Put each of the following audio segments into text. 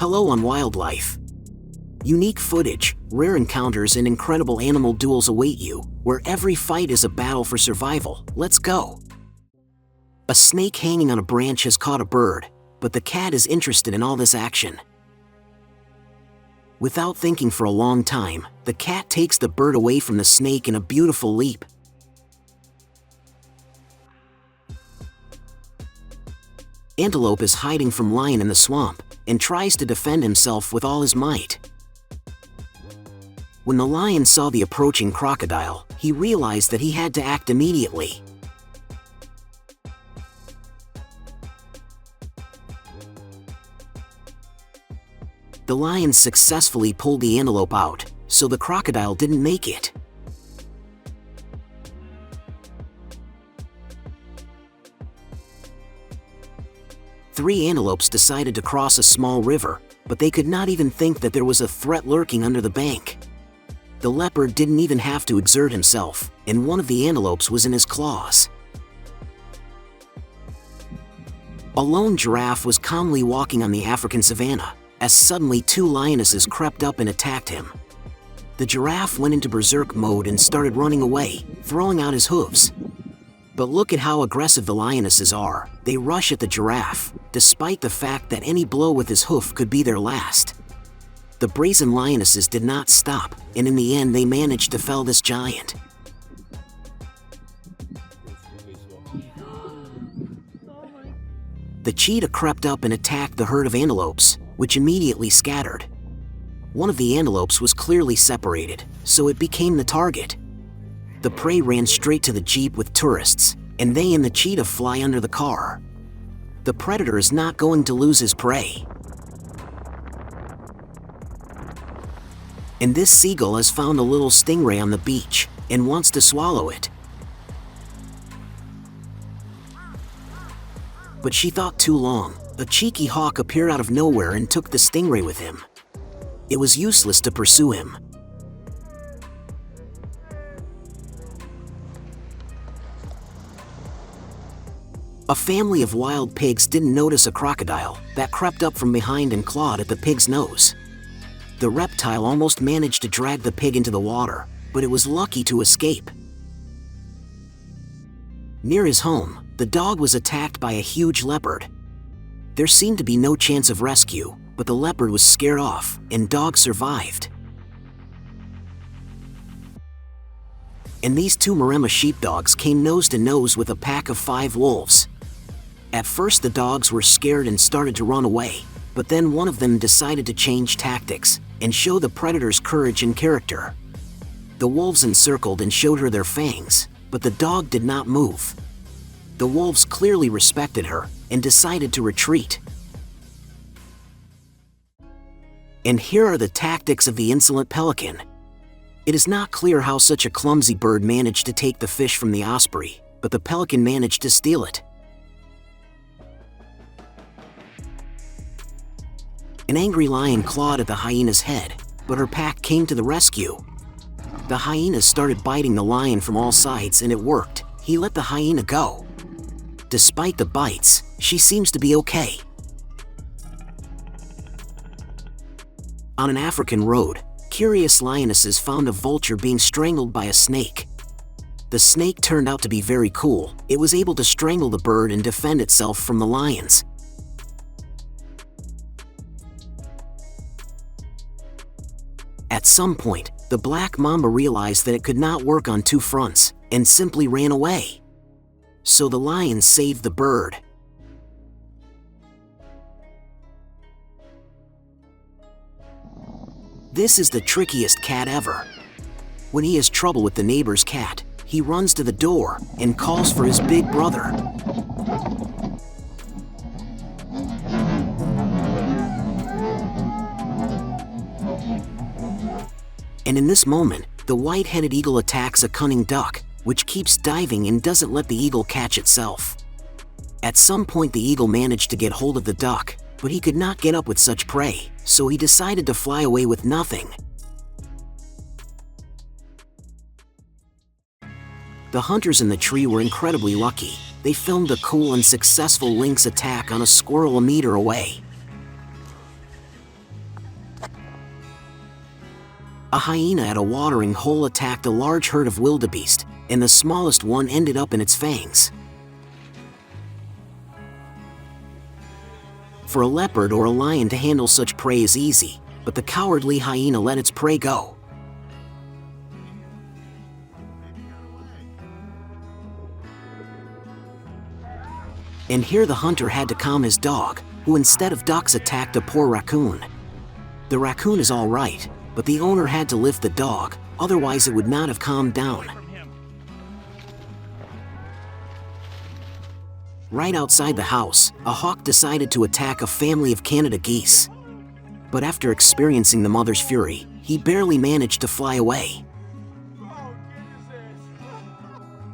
Hello on Wildlife. Unique footage, rare encounters and incredible animal duels await you, where every fight is a battle for survival. Let's go! A snake hanging on a branch has caught a bird, but the cat is interested in all this action. Without thinking for a long time, the cat takes the bird away from the snake in a beautiful leap. Antelope is hiding from lion in the swamp and tries to defend himself with all his might. When the lion saw the approaching crocodile, he realized that he had to act immediately. The lion successfully pulled the antelope out, so the crocodile didn't make it. Three antelopes decided to cross a small river, but they could not even think that there was a threat lurking under the bank. The leopard didn't even have to exert himself, and one of the antelopes was in his claws. A lone giraffe was calmly walking on the African savanna, as suddenly two lionesses crept up and attacked him. The giraffe went into berserk mode and started running away, throwing out his hooves. But look at how aggressive the lionesses are. They rush at the giraffe, despite the fact that any blow with his hoof could be their last. The brazen lionesses did not stop, and in the end they managed to fell this giant. The cheetah crept up and attacked the herd of antelopes, which immediately scattered. One of the antelopes was clearly separated, so it became the target. The prey ran straight to the jeep with tourists, and they and the cheetah fly under the car. The predator is not going to lose his prey. And this seagull has found a little stingray on the beach, and wants to swallow it. But she thought too long. A cheeky hawk appeared out of nowhere and took the stingray with him. It was useless to pursue him. A family of wild pigs didn't notice a crocodile that crept up from behind and clawed at the pig's nose. The reptile almost managed to drag the pig into the water, but it was lucky to escape. Near his home, the dog was attacked by a huge leopard. There seemed to be no chance of rescue, but the leopard was scared off, and dog survived. And these two Maremma sheepdogs came nose to nose with a pack of 5 wolves. At first the dogs were scared and started to run away, but then one of them decided to change tactics and show the predator's courage and character. The wolves encircled and showed her their fangs, but the dog did not move. The wolves clearly respected her and decided to retreat. And here are the tactics of the insolent pelican. It is not clear how such a clumsy bird managed to take the fish from the osprey, but the pelican managed to steal it. An angry lion clawed at the hyena's head, but her pack came to the rescue. The hyenas started biting the lion from all sides and it worked. He let the hyena go. Despite the bites, she seems to be okay. On an African road, curious lionesses found a vulture being strangled by a snake. The snake turned out to be very cool. It was able to strangle the bird and defend itself from the lions. At some point, the black mamba realized that it could not work on 2 fronts, and simply ran away. So the lion saved the bird. This is the trickiest cat ever. When he has trouble with the neighbor's cat, he runs to the door and calls for his big brother. And in this moment, the white-headed eagle attacks a cunning duck, which keeps diving and doesn't let the eagle catch itself. At some point the eagle managed to get hold of the duck, but he could not get up with such prey, so he decided to fly away with nothing. The hunters in the tree were incredibly lucky. They filmed a cool and successful lynx attack on a squirrel a meter away. A hyena at a watering hole attacked a large herd of wildebeest, and the smallest one ended up in its fangs. For a leopard or a lion to handle such prey is easy, but the cowardly hyena let its prey go. And here the hunter had to calm his dog, who instead of ducks attacked a poor raccoon. The raccoon is all right, but the owner had to lift the dog, otherwise it would not have calmed down. Right outside the house, a hawk decided to attack a family of Canada geese. But after experiencing the mother's fury, he barely managed to fly away.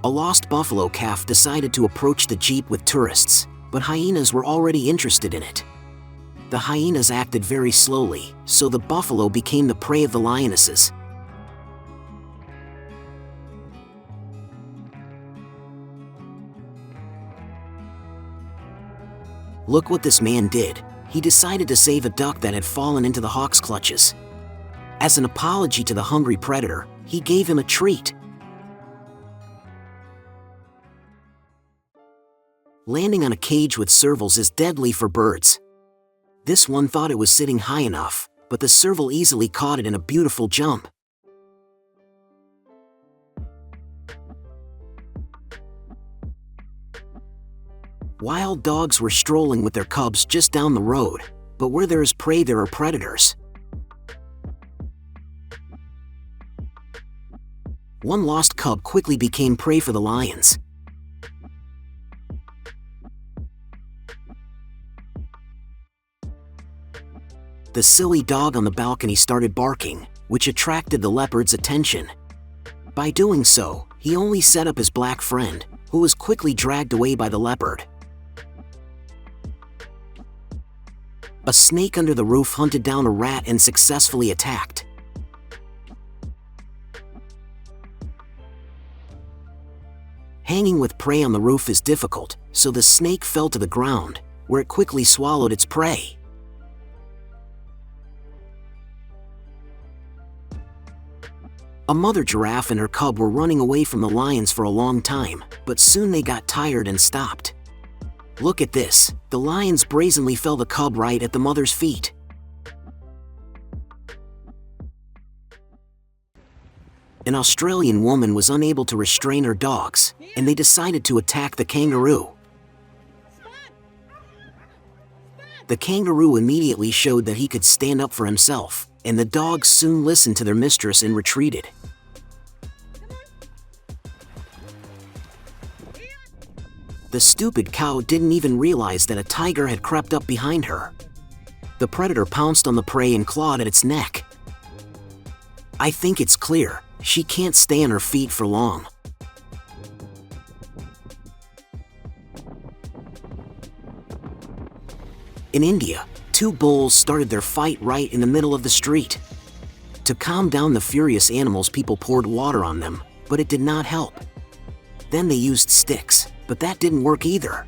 A lost buffalo calf decided to approach the jeep with tourists, but hyenas were already interested in it. The hyenas acted very slowly, so the buffalo became the prey of the lionesses. Look what this man did. He decided to save a duck that had fallen into the hawk's clutches. As an apology to the hungry predator, he gave him a treat. Landing on a cage with servals is deadly for birds. This one thought it was sitting high enough, but the serval easily caught it in a beautiful jump. Wild dogs were strolling with their cubs just down the road, but where there is prey there are predators. One lost cub quickly became prey for the lions. The silly dog on the balcony started barking, which attracted the leopard's attention. By doing so, he only set up his black friend, who was quickly dragged away by the leopard. A snake under the roof hunted down a rat and successfully attacked. Hanging with prey on the roof is difficult, so the snake fell to the ground, where it quickly swallowed its prey. A mother giraffe and her cub were running away from the lions for a long time, but soon they got tired and stopped. Look at this, the lions brazenly fell the cub right at the mother's feet. An Australian woman was unable to restrain her dogs, and they decided to attack the kangaroo. The kangaroo immediately showed that he could stand up for himself, and the dogs soon listened to their mistress and retreated. The stupid cow didn't even realize that a tiger had crept up behind her. The predator pounced on the prey and clawed at its neck. I think it's clear, she can't stay on her feet for long. In India, two bulls started their fight right in the middle of the street. To calm down the furious animals, people poured water on them, but it did not help. Then they used sticks, but that didn't work either.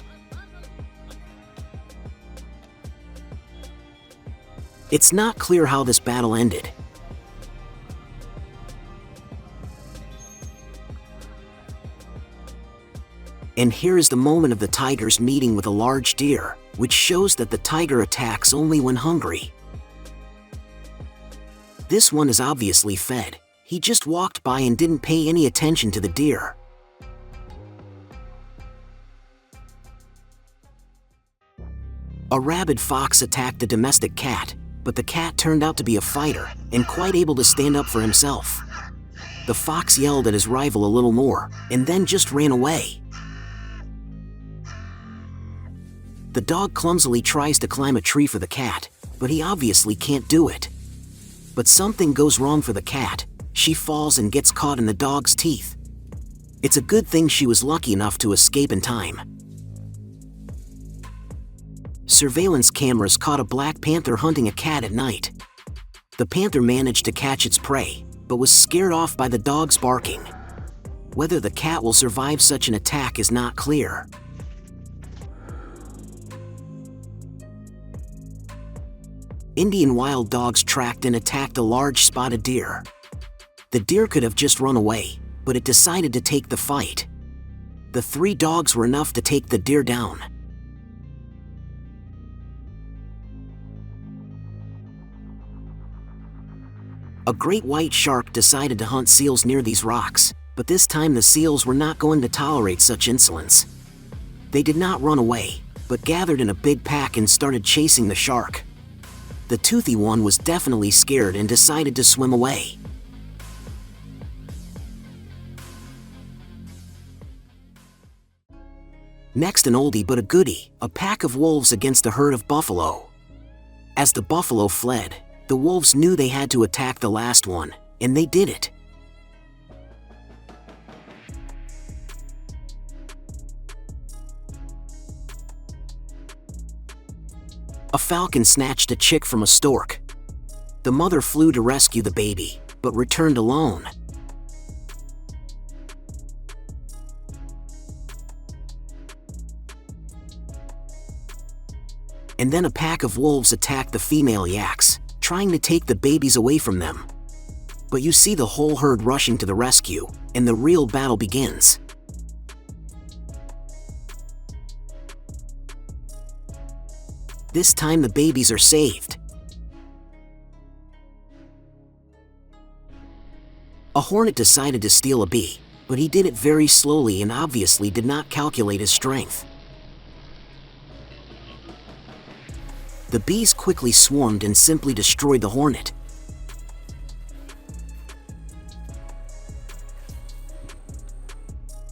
It's not clear how this battle ended. And here is the moment of the tigers meeting with a large deer, which shows that the tiger attacks only when hungry. This one is obviously fed. He just walked by and didn't pay any attention to the deer. A rabid fox attacked a domestic cat, but the cat turned out to be a fighter and quite able to stand up for himself. The fox yelled at his rival a little more and then just ran away. The dog clumsily tries to climb a tree for the cat, but he obviously can't do it. But something goes wrong for the cat. She falls and gets caught in the dog's teeth. It's a good thing she was lucky enough to escape in time. Surveillance cameras caught a black panther hunting a cat at night. The panther managed to catch its prey, but was scared off by the dog's barking. Whether the cat will survive such an attack is not clear. Indian wild dogs tracked and attacked a large spotted deer. The deer could have just run away, but it decided to take the fight. The 3 dogs were enough to take the deer down. A great white shark decided to hunt seals near these rocks, but this time the seals were not going to tolerate such insolence. They did not run away, but gathered in a big pack and started chasing the shark. The toothy one was definitely scared and decided to swim away. Next, an oldie but a goodie, a pack of wolves against a herd of buffalo. As the buffalo fled, the wolves knew they had to attack the last one, and they did it. A falcon snatched a chick from a stork. The mother flew to rescue the baby, but returned alone. And then a pack of wolves attacked the female yaks, trying to take the babies away from them. But you see the whole herd rushing to the rescue, and the real battle begins. This time the babies are saved. A hornet decided to steal a bee, but he did it very slowly and obviously did not calculate his strength. The bees quickly swarmed and simply destroyed the hornet.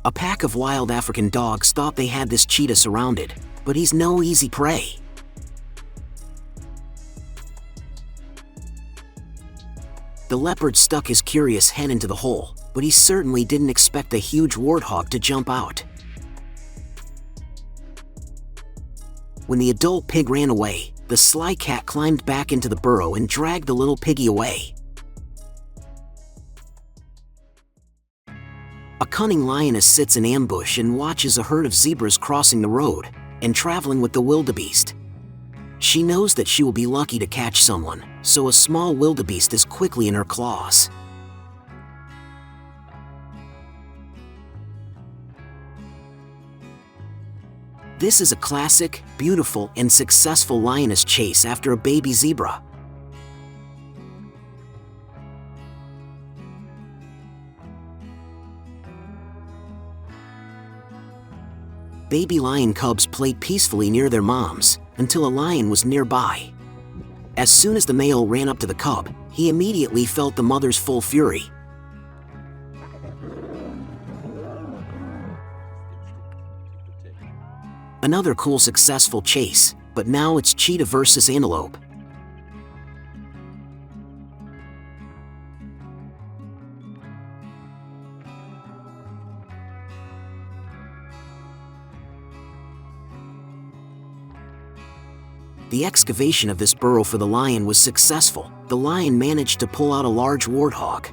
A pack of wild African dogs thought they had this cheetah surrounded, but he's no easy prey. The leopard stuck his curious head into the hole, but he certainly didn't expect a huge warthog to jump out. When the adult pig ran away, the sly cat climbed back into the burrow and dragged the little piggy away. A cunning lioness sits in ambush and watches a herd of zebras crossing the road and traveling with the wildebeest. She knows that she will be lucky to catch someone, so a small wildebeest is quickly in her claws. This is a classic, beautiful, and successful lioness chase after a baby zebra. Baby lion cubs played peacefully near their moms until a lion was nearby. As soon as the male ran up to the cub, he immediately felt the mother's full fury. Another cool successful chase, but now it's cheetah versus antelope. The excavation of this burrow for the lion was successful. The lion managed to pull out a large warthog.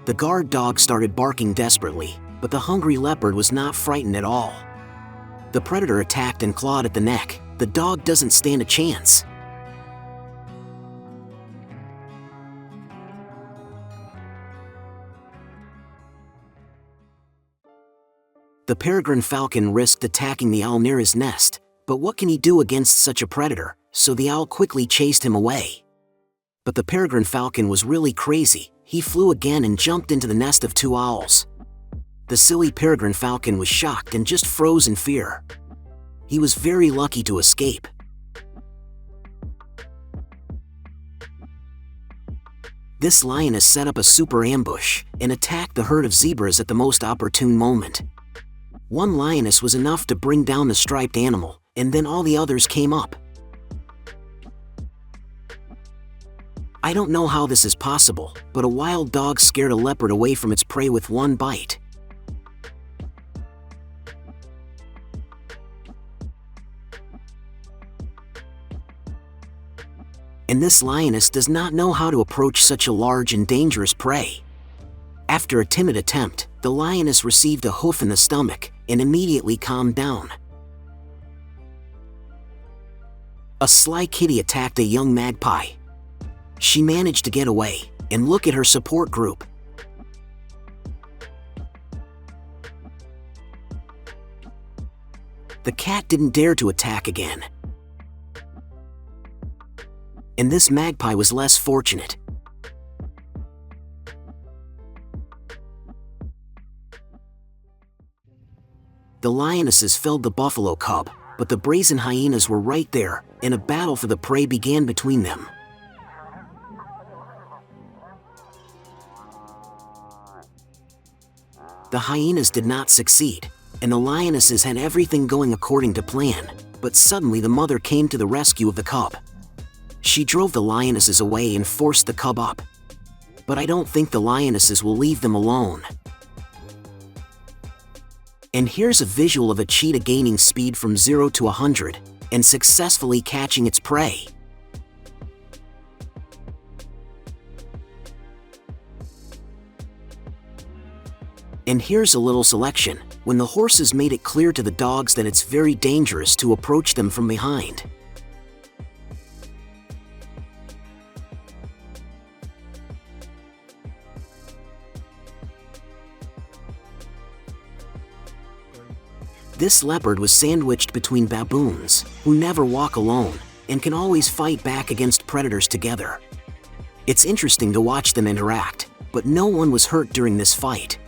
The guard dog started barking desperately, but the hungry leopard was not frightened at all. The predator attacked and clawed at the neck. The dog doesn't stand a chance. The peregrine falcon risked attacking the owl near his nest, but what can he do against such a predator? So the owl quickly chased him away. But the peregrine falcon was really crazy. He flew again and jumped into the nest of 2 owls. The silly peregrine falcon was shocked and just froze in fear. He was very lucky to escape. This lioness set up a super ambush and attacked the herd of zebras at the most opportune moment. One lioness was enough to bring down the striped animal, and then all the others came up. I don't know how this is possible, but a wild dog scared a leopard away from its prey with one bite. And this lioness does not know how to approach such a large and dangerous prey. After a timid attempt, the lioness received a hoof in the stomach and immediately calmed down. A sly kitty attacked a young magpie. She managed to get away, and look at her support group. The cat didn't dare to attack again. And this magpie was less fortunate. The lionesses felled the buffalo cub, but the brazen hyenas were right there, and a battle for the prey began between them. The hyenas did not succeed, and the lionesses had everything going according to plan, but suddenly the mother came to the rescue of the cub. She drove the lionesses away and forced the cub up. But I don't think the lionesses will leave them alone. And here's a visual of a cheetah gaining speed from 0 to 100 and successfully catching its prey. And here's a little selection, when the horses made it clear to the dogs that it's very dangerous to approach them from behind. This leopard was sandwiched between baboons, who never walk alone, and can always fight back against predators together. It's interesting to watch them interact, but no one was hurt during this fight.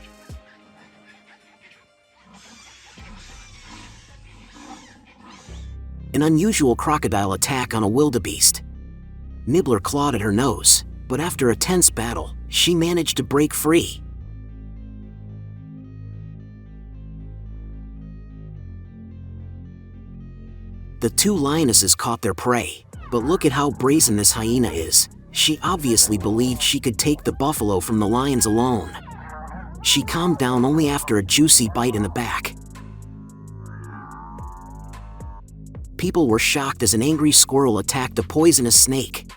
An unusual crocodile attack on a wildebeest. Nibbler clawed at her nose, but after a tense battle, she managed to break free. The two lionesses caught their prey, but look at how brazen this hyena is. She obviously believed she could take the buffalo from the lions alone. She calmed down only after a juicy bite in the back. People were shocked as an angry squirrel attacked a poisonous snake.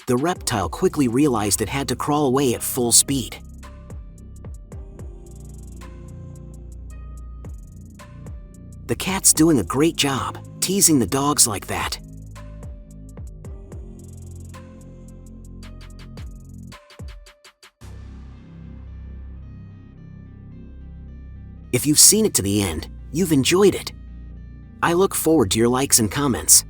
The reptile quickly realized it had to crawl away at full speed. The cat's doing a great job, teasing the dogs like that. If you've seen it to the end, you've enjoyed it. I look forward to your likes and comments.